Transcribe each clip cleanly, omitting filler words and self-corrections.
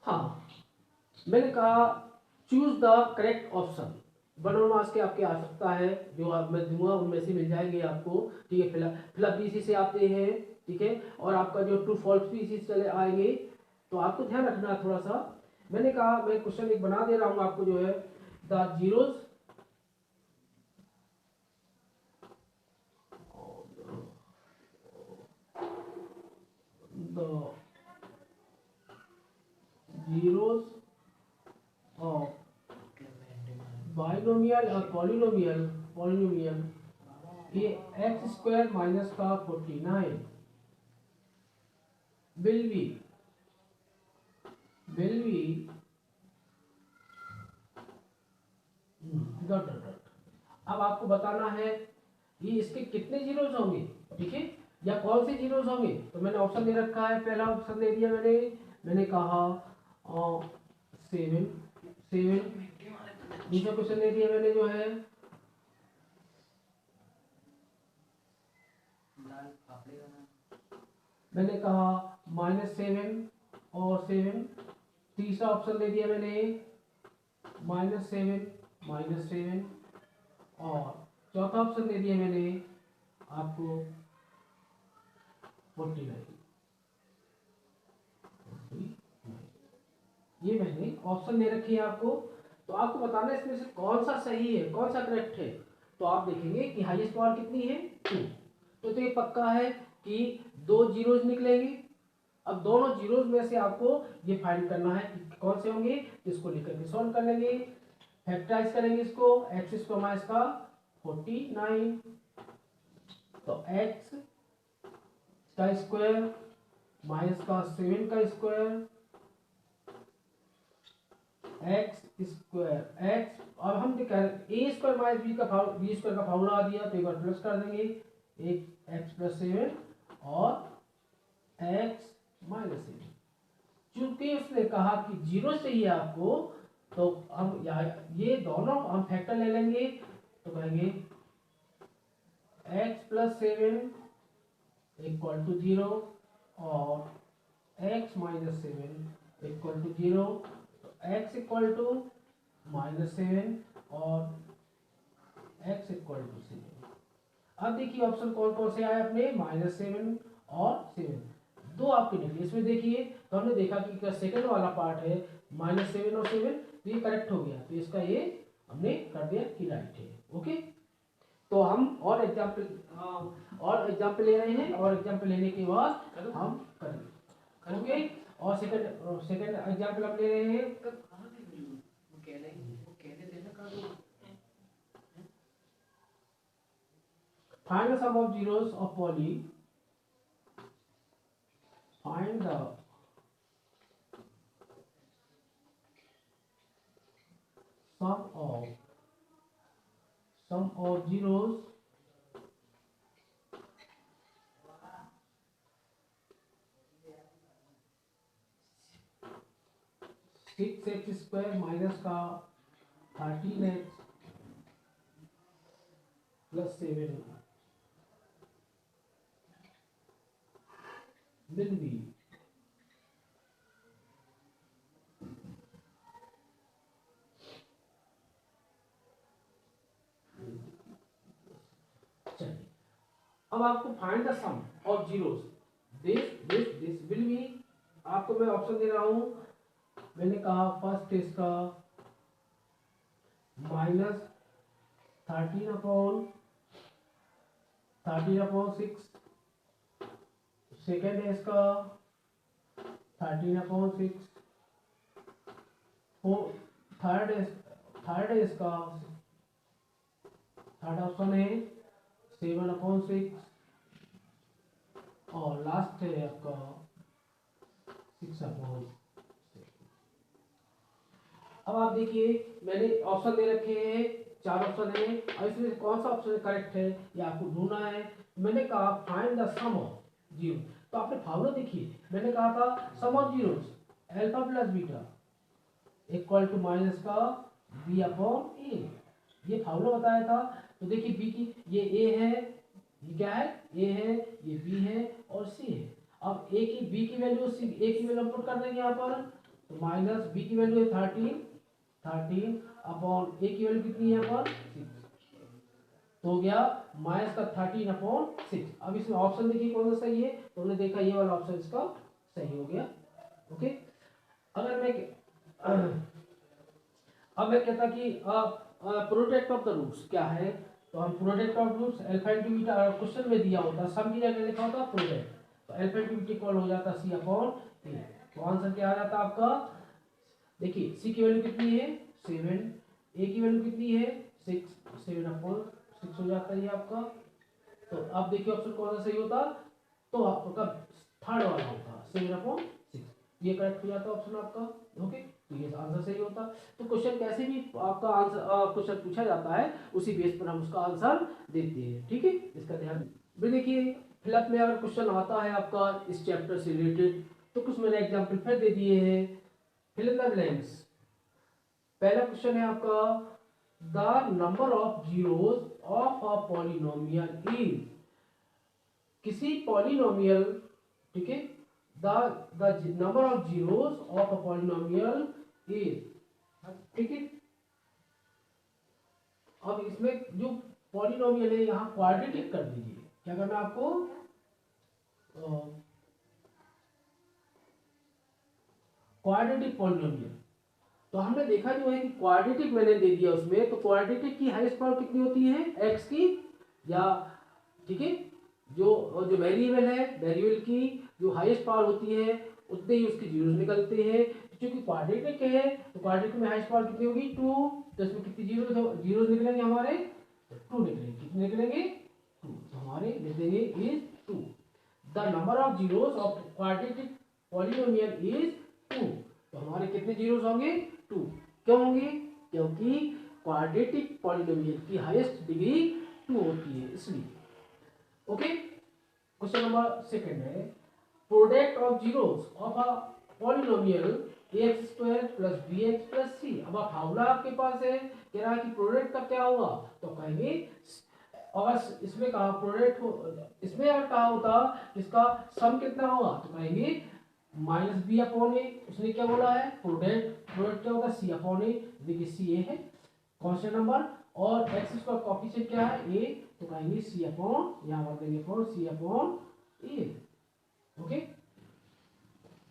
हाँ, मैंने कहा choose the correct option. 1 marks के आपके आ सकता है, जो आप मैं दूंगा उनमें से मिल जाएंगे आपको। ठीक है, फिलहाल भी इसी से आते हैं। ठीक है, और आपका जो ट्रू फॉल्स भी इसी से चले आएंगे, तो आपको ध्यान रखना है थोड़ा सा। मैंने कहा मैं क्वेश्चन एक बना दे रहा हूँ आपको, जो है the zeros the zeros of binomial और पॉलिनोमियल ये एक्स स्क्वायर माइनस का 49 will be dot dot dot. अब आपको बताना है ये इसके कितने जीरोज होंगे, ठीक है, या कौन से जीरोज होंगे। तो मैंने ऑप्शन दे रखा है, पहला ऑप्शन दे दिया मैंने कहा 7 7। दूसरा क्वेश्चन दे दिया मैंने, जो है मैंने कहा -7 और 7। तीसरा ऑप्शन दे दिया मैंने -7 और चौथा ऑप्शन दे दिया मैंने आपको 49। ये मैंने ऑप्शन दे रखी है आपको। तो आपको बताना है इसमें से कौन सा सही है, कौन सा करेक्ट है। तो आप देखेंगे कि हाईएस्ट पावर कितनी है 2। तो ये पक्का है कि 2 जीरोज निकलेंगे। अब दोनों जीरोज में से आपको ये फाइंड करना है कि कौन से होंगे। इसको लेकर के सॉल्व कर लेंगे, फैक्टराइज करेंगे इसको। एक्स स्क्वायर माइनस का 49, तो एक्स का स्क्वायर माइनस का 7 का स्क्वायर एक्स स्क्वायर एक्स। अब हम क्या कह रहे हैं, ए स्क्वायर माइनस बी स्क्वायर का फार्मूला आ दिया, तो एक बार प्लस कर देंगे। एक एक्स प्लस 7 और एक्स माइनस 7। चूंकि उसने कहा कि जीरो चाहिए आपको, तो हम यहाँ ये दोनों हम फैक्टर ले लेंगे। तो कहेंगे एक्स प्लस 7 इक्वल टू 0 और X minus 7 equal to 0। X equal to -7 और एक्स इक्वल टू 7। अब देखिए ऑप्शन कौन कौन से आए अपने, -7 और 7, दो आपके निकले। इसमें देखिए तो हमने देखा कि सेकंड वाला पार्ट है -7 और 7, तो ये करेक्ट हो गया। तो इसका ये हमने कर दिया कि राइट है। ओके, तो हम और एग्जाम्पल ले रहे हैं, और एग्जाम्पल लेने के बाद हम करेंगे। और सेकंड एग्जाम्पल हम ले रहे हैं। Find the sum of zeros of poly. Find the sum of zeros six X square minus का 13x प्लस 7 will be अब आपको find the sum of zeros this will be. आपको मैं ऑप्शन दे रहा हूं। मैंने कहा फर्स्ट इसका -13/6, सेकेंड है इसका 13/6, थर्ड है इसका, थर्ड ऑप्शन है 7/6, और लास्ट है आपका 6/6। अब आप देखिए मैंने ऑप्शन दे रखे हैं, 4 ऑप्शन है। अब इसमें से कौन सा ऑप्शन करेक्ट है ये आपको ढूंढना है। मैंने कहा find the sum of zero. तो आपने फार्मूला देखिए, मैंने कहा था sum of zeros alpha plus beta equal to minus का बी अपॉन ए, ये फार्मूला बताया था। तो देखिए बी की ये ए है, ये क्या है, ए है, ये बी है और सी है। अब ए की बी की वैल्यू ए की वैल्यू पुट कर देंगे यहाँ पर। तो माइनस बी की वैल्यू है 13 अपॉन ए की वैल्यू कितनी है यहाँ पर 6, तो हो गया माइनस का 13/6। अब इसमें ऑप्शन देखिए कौन सा सही है, तो हमने देखा ये वाला ऑप्शन इसका सही हो गया। ओके, अगर मैं अब मैं कहता कि प्रोडक्ट ऑफ द रूट्स क्या है, तो हम product of roots alpha into beta question में दिया होता, सम की जगह लिखा होता प्रोडक्ट, तो अल्फा इंटू बीटा इक्वल हो जाता सी अपॉन ए। तो आंसर क्या आ जाता आपका, देखिए सी की वैल्यू कितनी है 7, ए की वैल्यू कितनी है 6, 7/6 हो जाता है ये आपका। तो आप देखिए ऑप्शन कौन सा सही होता, तो आपका थर्ड वाला होता 7/6, ये करेक्ट हो जाता ऑप्शन आपका। ओके, तो ये आंसर सही होता। तो क्वेश्चन कैसे भी आपका आंसर क्वेश्चन पूछा जाता है उसी बेस पर हम उसका आंसर देते हैं, ठीक है, इसका ध्यान। भी देखिए फिलहाल में अगर क्वेश्चन आता है आपका इस चैप्टर से रिलेटेड, तो कुछ मैंने एग्जाम्पल फिर दे दिए हैं। फिल इन द ब्लैंक्स, पहला क्वेश्चन है आपका the number of zeros of a polynomial is, किसी पॉलिनोमियल, ठीक है, the number of zeros of a polynomial is, ठीक है। अब इसमें जो पॉलिनोमियल है यहाँ क्वाड्रेटिक कर दीजिए, क्या करना है आपको, क्वाड्रेटिक पॉलिनोमियल। तो हमने देखा जो है कि क्वाड्रेटिक मैंने दे दिया उसमें, तो क्वाड्रेटिक की हाईएस्ट पावर कितनी होती है एक्स की, या ठीक है, जो जो वेरिएबल है वेरिएबल की जो हाईएस्ट पावर होती है उतने ही उसके जीरोस निकलते हैं। तो चूंकि क्वाड्रेटिक है तो क्वाड्रेटिक में हाईएस्ट पावर कितनी होगी 2, तो इसमें कितनी जीरोस निकलेंगे हमारे 2 निकलेंगे, कितने निकलेंगे 2, तो हमारे लिख देंगे is 2, the number of zeros of quadratic polynomial is 2, तो हमारे कितने जीरोस होंगे 2, क्यों होंगे, क्योंकि क्वाड्रेटिक पॉलिनोमियल की हाईएस्ट डिग्री 2 होती है इसलिए। ओके, क्वेश्चन नंबर सेकंड है product of zeros of a polynomial ax² + bx + c। अब फार्मूला आपके पास है, कह रहा है कि प्रोडक्ट का क्या होगा, तो कहेंगे अगर इसमें कहा प्रोडक्ट हो, इसमें अगर कहा होता इसका सम कितना होगा, तो कहेंगे -b/a। उसने क्या बोला है प्रोडक्ट क्या होता है c/a, देखिए c है कांस्टेंट नंबर, और x इसका कोएफिशिएंट क्या है a, तो कहेंगे c अपॉन, यहाँ पर देंगे for c/a। Okay,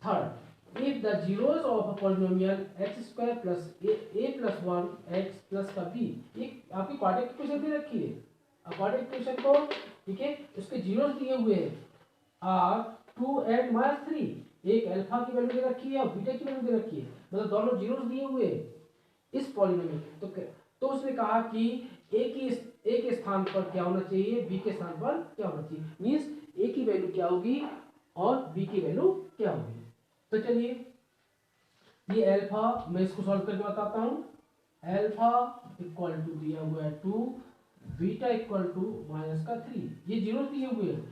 third if the zeros of a polynomial x² + a + 1 x + का b, ये आपकी क्वाड्रेटिक इक्वेशन दे रखी है, क्वाड्रेटिक इक्वेशन को, ठीक है, उसके जीरोस दिए हुए हैं r 2 and -3, एक अल्फा की वैल्यू दे रखी है और बीटा की वैल्यू दे रखी है, मतलब दोनों जीरोस दिए हुए हैं इस पॉलिनोमियल। तो उसने कहा कि ए के स्थान पर क्या होना चाहिए, बी के स्थान पर क्या होना चाहिए, मींस ए की वैल्यू क्या होगी और बी की वैल्यू क्या होगी। तो चलिए ये अल्फा मैं इसको सॉल्व करके बताता हूं, अल्फा इक्वल टू दिया हुआ है 2, बीटा इक्वल टू -3, ये जीरो दिए हुए हैं।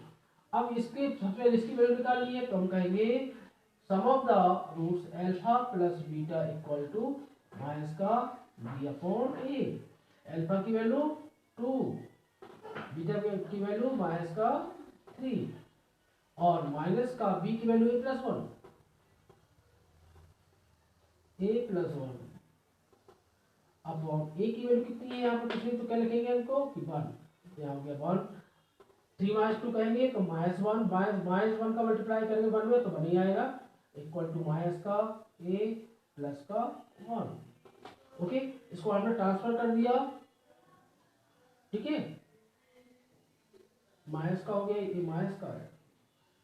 अब इसके सबसे पहले इसकी वैल्यू निकालनी है, तो हम कहेंगे sum of the roots alpha + beta equal to -b/a। Alpha की वैल्यू 2, बीटा की वैल्यू -3, और माइनस का बी की वैल्यू a + 1, अपॉन ए की वैल्यू कितनी है यहाँ पर पूछे तो क्या लिखेंगे हमको कि 1, यहाँ हो गया 1, 3 - 2 कहेंगे तो -1, -1 का मल्टीप्लाई करेंगे 1 में तो 1 ही आएगा, इक्वल टू माइनस का a प्लस का 1। ओके, इसको हमने ट्रांसफर कर दिया, ठीक है, माइनस का हो गया, ये माइनस का है,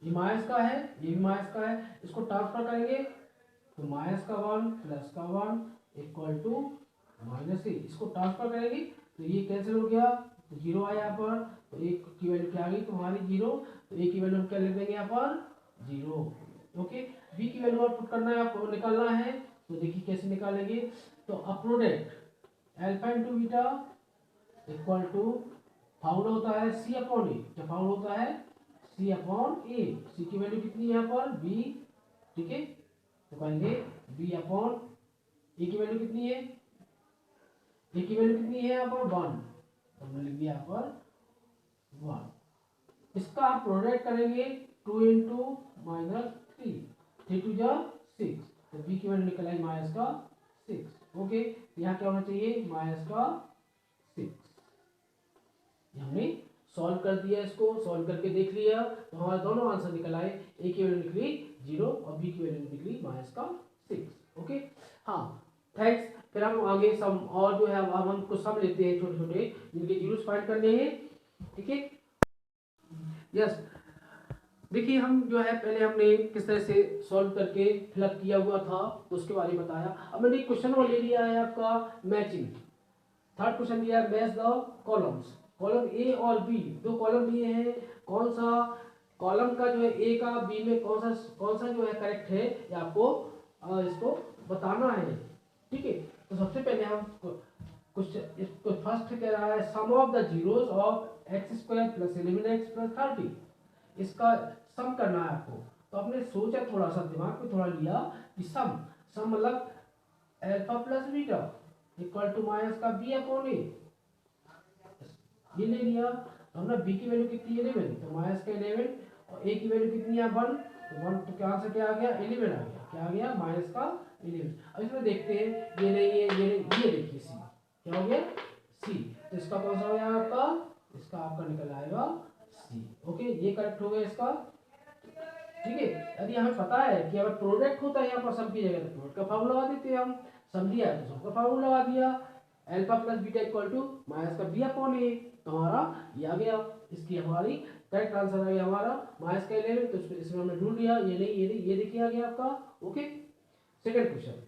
ये माइनस का है, ये भी माइनस का है, इसको ट्रांसफर करेंगे तो माइनस का 1 प्लस का 1 इक्वल टू -a, इसको ट्रांसफर करेंगे तो ये कैंसिल हो गया, तो 0 आया यहाँ पर, तो एक की वैल्यू क्या आ गई तो हमारी 0, तो a की वैल्यू हम क्या लिख देंगे यहाँ पर 0। ओके, b की वैल्यू और पुट करना है आपको, निकालना है, तो देखिए कैसे निकालेंगे, तो अब product alpha into beta equal to formula होता है c/a, क्या फार्मूला होता है c/a, c की वैल्यू कितनी है यहाँ पर b, ठीक है, तो कहेंगे b/, ए की वैल्यू कितनी है, ए की वैल्यू कितनी है यहाँ पर 1, तो हमने लिख दिया यहाँ पर 1। इसका आप प्रोडक्ट करेंगे 2 × -3, 3 × 6, तो b की वैल्यू निकल आई माइनस का 6। ओके, यहाँ क्या होना चाहिए माइनस का 6। हमने सॉल्व कर दिया, इसको सॉल्व करके देख लिया तो हमारे दोनों आंसर निकल आए। ए की वैल्यू निकली 0 और बी की वैल्यू निकली माइनस का 6। ओके, हाँ थैंक्स। फिर हम आगे सम और जो है अब हम कुछ सम लेते हैं छोटे छोटे जिनके जीरोस फाइंड करने हैं। ठीक है, यस। देखिए हम जो है पहले हमने किस तरह से सॉल्व करके फिलअप किया हुआ था तो उसके बारे में बताया। अब मैंने क्वेश्चन वो ले लिया है आपका मैचिंग। थर्ड क्वेश्चन दिया है match the columns. Column A और बी दो कॉलम दिए हैं, कौन सा कॉलम का जो है ए का बी में कौन सा जो है करेक्ट है ये आपको इसको बताना है। ठीक है, तो सबसे पहले हम कुछ इसको फर्स्ट कह रहा है sum of the zeros of x square plus 11x plus 30। इसका सम करना है आपको। तो आपने सोचा थोड़ा सा दिमाग में थोड़ा लिया कि सम सम मतलब alpha plus beta equal to minus का बी अपॉन ए, ये ले लिया। तो हमने बी की वैल्यू कितनी 11 तो माइनस का 11 और ए की वैल्यू कितनी है 1 तो 1 तो क्या आंसर क्या आ गया 11 आ गया। क्या आ गया माइनस का 11। अब इसमें देखते हैं ये नहीं है ये नहीं, ये देखिए सी क्या हो गया सी। तो इसका कौन सा हो गया आपका, इसका आपका निकल आएगा सी। ओके, ये करेक्ट हो गया इसका। ठीक है, यदि हमें पता है कि अगर प्रोडक्ट होता है यहाँ पर सम की जगह तो प्रोडक्ट का फार्मूला लगा देते हैं हम। सम दिया है तो सम का फार्मूला लगा दिया alpha plus beta equal to minus का बी अपॉन ए। तो हमारा ये आ गया, इसकी हमारी करेक्ट आंसर आ गया हमारा माइनस का 11। तो इसमें हमने ढूंढ लिया ये नहीं ये नहीं, ये देखिए आ गया आपका। Okay, second question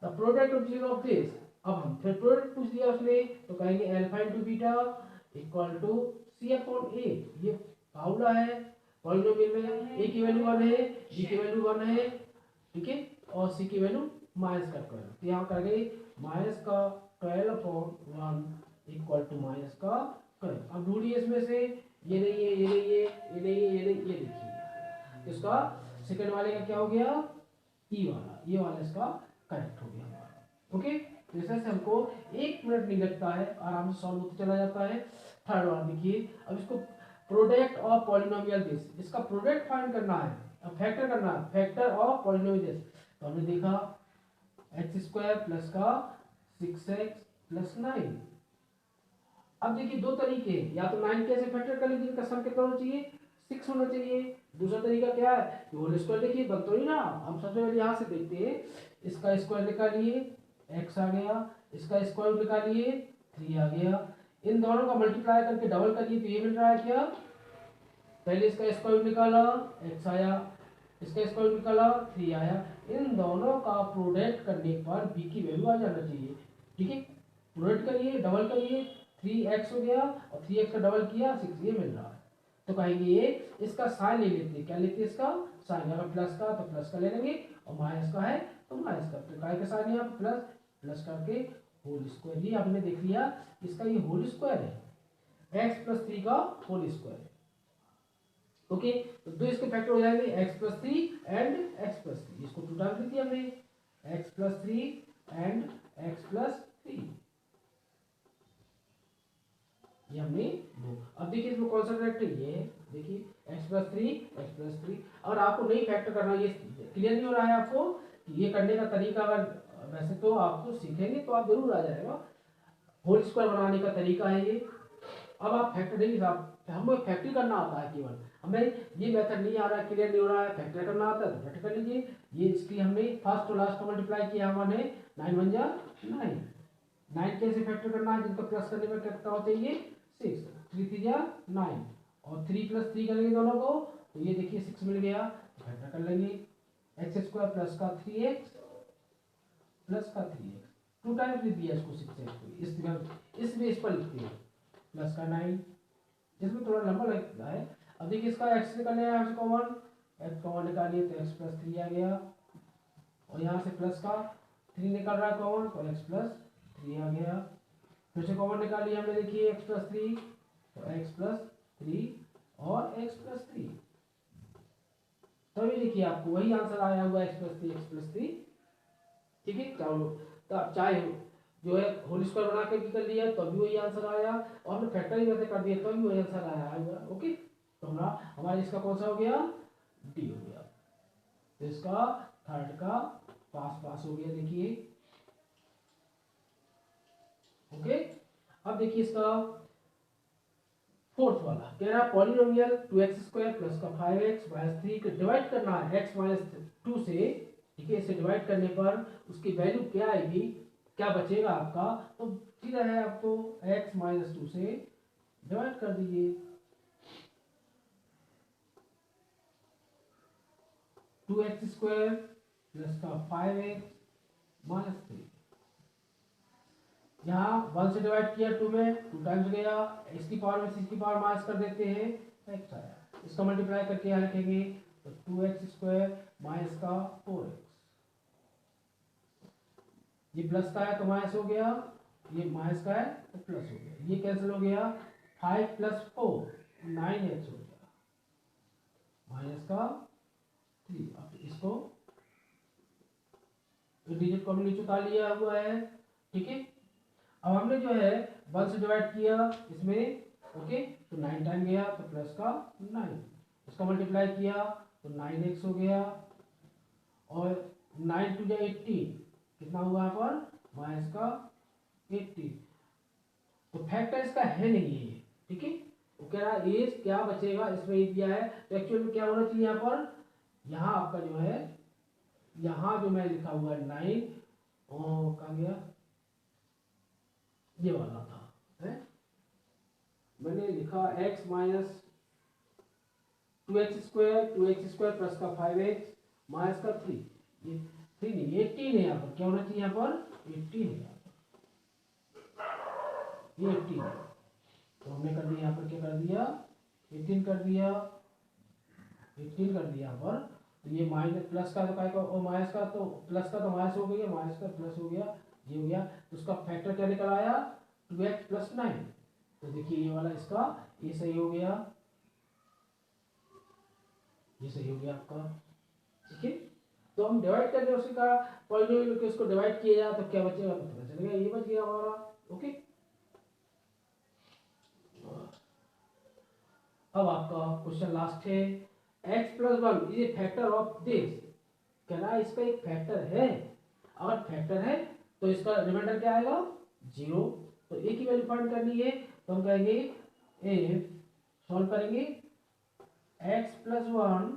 the product of zero of this. अब हम फिर प्रोडक्ट पूछ दिया उसने तो कहेंगे alpha into beta equal to c upon ए। ये फार्मूला है पॉलिनोमियल में। ए की वैल्यू 1 है, बी की वैल्यू 1 है, ठीक है, और सी की वैल्यू माइनस का 12। तो यहाँ कर गए माइनस का 12 अपॉन 1 इक्वल टू माइनस का 12। अब ढूंढिए इसमें से ये नहीं है ये नहीं है ये नहीं है ये नहीं, ये देखिए इसका सेकंड वाले का क्या हो गया ई वाला, ये वाला इसका करेक्ट हो गया हमारा। ओके, जैसे से हमको 1 मिनट नहीं लगता है, आराम से सॉल्व होता चला जाता है। थर्ड वाला देखिए, अब इसको प्रोडक्ट ऑफ पॉलिनोमियल दिस, इसका प्रोडक्ट फाइंड करना है, अब फैक्टर करना है, फैक्टर ऑफ पॉलिनोमियल दिस। तो हमने देखा एक्स स्क्वायर प्लस का 6x प्लस 9। अब देखिए दो तरीके, या तो 9 कैसे फैक्टर कर लीजिए, इनका सम कितना होना चाहिए 6 होना चाहिए। दूसरा तरीका क्या है, होल स्क्वायर देखिए बन तो नहीं ना। हम सबसे पहले यहाँ से देखते हैं, इसका स्क्वायर निकालिए x आ गया, इसका स्क्वायर निकालिए 3 आ गया। इन दोनों का मल्टीप्लाई करके डबल करिए तो ये मिल रहा है क्या, पहले इसका स्क्वायर निकाला x आया, इसका स्क्वायर निकाला 3 आया। इन दोनों का प्रोडक्ट करने पर b की वैल्यू आ जाना चाहिए। ठीक है, प्रोडक्ट करिए डबल करिए 3x हो गया और 3x का डबल किया 6, ये मिल रहा है। तो कहेंगे ये इसका साइन ले लेते हैं, क्या लेते हैं इसका साइन, अगर प्लस का तो प्लस का ले लेंगे और माइनस का है तो माइनस का। तो काय का साइन यहाँ प्लस प्लस करके होल स्क्वायर, ये आपने देख लिया इसका ये होल स्क्वायर है, x प्लस 3 का होल स्क्वायर। ओके, तो दो इसके फैक्टर हो जाएंगे x plus 3 and x plus 3, इसको टू टाइम्स लिख दिया हमने x plus 3 and x plus 3, ये हमने दो। अब देखिए इसमें कौन सा करेक्ट है, ये है देखिए x प्लस 3 x प्लस 3। और आपको नहीं फैक्टर करना, ये क्लियर नहीं हो रहा है आपको कि ये करने का तरीका, अगर वैसे तो आपको सीखेंगे तो आप जरूर आ जाएगा, होल स्क्वायर बनाने का तरीका है ये। अब आप फैक्टर नहीं, हमें फैक्टर करना आता है केवल, हमें ये मेथड नहीं आ रहा है, क्लियर नहीं हो रहा है, फैक्टर करना आता है तो फैक्टर कर लीजिए। ये इसकी हमने फर्स्ट और लास्ट को मल्टीप्लाई किया हमने 9 1 जा 9, 9 कैसे फैक्टर करना है, जिनको प्लस करने में कितना होता है ये 6, 3 3 जा 9 और 3 प्लस 3 करेंगे दोनों को तो ये देखिए 6 मिल गया, फैक्टर कर लेंगे एक्स स्क्वायर प्लस का 3x प्लस का 3x, टू टाइम्स लिख दिया इसको 6x, इस बेस पर लिखते हैं प्लस का 9, इसमें थोड़ा लंबा लगता है। अब देखिए इसका x निकालने है यहाँ कॉमन, x कॉमन निकालिए तो x प्लस 3 आ गया और यहाँ से प्लस का 3 निकल रहा है कॉमन तो x प्लस 3 आ गया। फिर से कॉमन निकालिए हमने, देखिए x प्लस 3 तो x प्लस 3 और x प्लस 3, तभी देखिए आपको वही आंसर आया हुआ x प्लस 3 x प्लस 3। ठीक है, चाहे जो है होल स्क्वायर बना के भी कर लिया तो भी वही आंसर आया, और हमने फैक्टराइज वैसे कर दिया तो भी वही आंसर आया हुआ। ओके, तो हमारा इसका कौन सा हो गया डी हो गया, तो इसका थर्ड का पास पास हो गया, देखिए। ओके, अब देखिए इसका फोर्थ वाला कह रहा है पॉलिनोमियल 2x² प्लस का 5x माइनस 3 को डिवाइड करना है x माइनस 2 से, ठीक है। इसे डिवाइड करने पर उसकी वैल्यू क्या आएगी, क्या बचेगा आपका, तो सीधा है आपको x माइनस 2 से डिवाइड कर दीजिए। 2x² प्लस का 5x माइनस 3, यहाँ 1 से डिवाइड किया 2 में, 2 टाइम्स गया, x की पावर में 6 की पावर माइनस कर देते हैं, x आया। इसका मल्टीप्लाई करके यहाँ लिखेंगे तो 2x² माइनस का 4x, ये प्लस का है तो माइनस हो गया, ये माइनस का है तो प्लस हो गया, ये कैंसिल हो गया। 5 प्लस 4 9x हो गया माइनस का 3। अब इसको डिजिट को नीचे उतार लिया हुआ है, ठीक है। अब हमने जो है 1 से डिवाइड किया इसमें, ओके, तो 9 टाइम गया तो प्लस का 9, इसका मल्टीप्लाई किया तो 9x हो गया, और 9 टू 18 कितना हुआ यहाँ पर, माइनस का 18। तो फैक्टर इसका है नहीं है, ठीक है। वो कह रहा है एज क्या बचेगा, इसमें ये दिया है, तो एक्चुअल में क्या होना चाहिए यहाँ पर, यहाँ आपका जो है, यहाँ जो मैं लिखा हुआ है 9 कहाँ गया, ये वाला था, है मैंने लिखा x माइनस 2x² प्लस का 5x माइनस का 3, ये 3 नहीं 18 है यहाँ पर, क्या होना चाहिए यहाँ पर 18 है यहाँ पर, ये 18 है। तो हमने कर दिया यहाँ पर, क्या कर दिया 18 कर दिया, 18 कर दिया यहाँ पर। तो ये माइनस प्लस का तो काय का और माइनस का, तो प्लस का तो माइनस हो गया, माइनस का प्लस हो गया, ये हो गया। तो उसका फैक्टर क्या निकल आया 2x प्लस 9। तो देखिए ये वाला इसका ये सही हो गया, ये सही हो गया आपका, ठीक है। तो हम डिवाइड करके उसका पॉलिनोमियल के उसको डिवाइड किया जाए तो क्या बचेगा, तो पता चलेगा ये बच गया हमारा, ओके। अब आपका क्वेश्चन लास्ट है, x plus 1 is a factor of this, कह रहा है इसका एक फैक्टर है, अगर फैक्टर है तो इसका रिमाइंडर क्या आएगा 0। तो a की वैल्यू फाइंड करनी है, तो हम कहेंगे a सॉल्व करेंगे x plus 1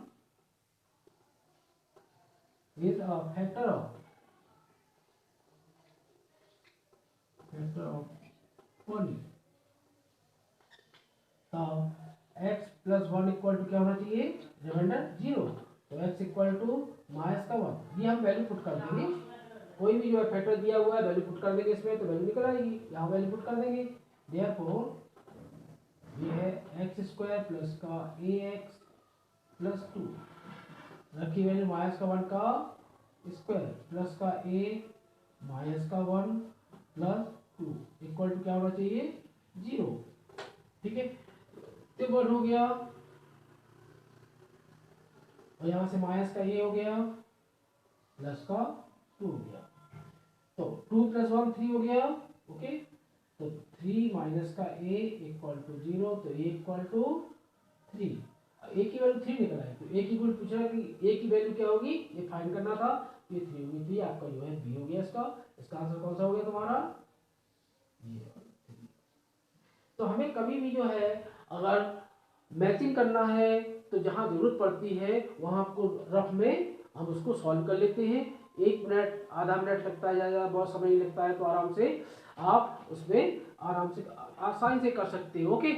is a factor of poly, तो x प्लस 1 इक्वल टू क्या होना चाहिए, रिमाइंडर 0। तो x इक्वल टू माइनस का 1, ये हम वैल्यू पुट कर देंगे, कोई भी जो है फैक्टर दिया हुआ है वैल्यू पुट कर देंगे इसमें, तो वैल्यू निकल आएगी, यहाँ वैल्यू पुट कर देंगे। देयरफॉर ये है x² प्लस का ax प्लस 2, रखी वैल्यू माइनस का 1 का स्क्वायर प्लस का a माइनस का 1 प्लस 2 इक्वल टू क्या होना चाहिए 0, ठीक है। तो 1 हो गया, और यहाँ से माइनस का a हो गया प्लस का 2 हो गया, तो 2 प्लस 1 3 हो गया, ओके। तो 3 माइनस का a इक्वल टू 0, तो a इक्वल टू 3, a की वैल्यू 3 निकल आई, तो a की वैल्यू पूछा कि a की वैल्यू क्या होगी, ये फाइंड करना था, ये 3 होगी, 3 आपका जो है b हो गया इसका आंसर कौन सा हो गया तुम्हारा ये। तो हमें कभी भी जो है अगर मैचिंग करना है तो जहाँ जरूरत पड़ती है वहाँ आपको रफ में हम उसको सॉल्व कर लेते हैं, 1 मिनट आधा मिनट लगता है, ज़्यादा बहुत समय नहीं लगता है, तो आराम से आप उसमें आराम से आसानी से कर सकते हो, ओके।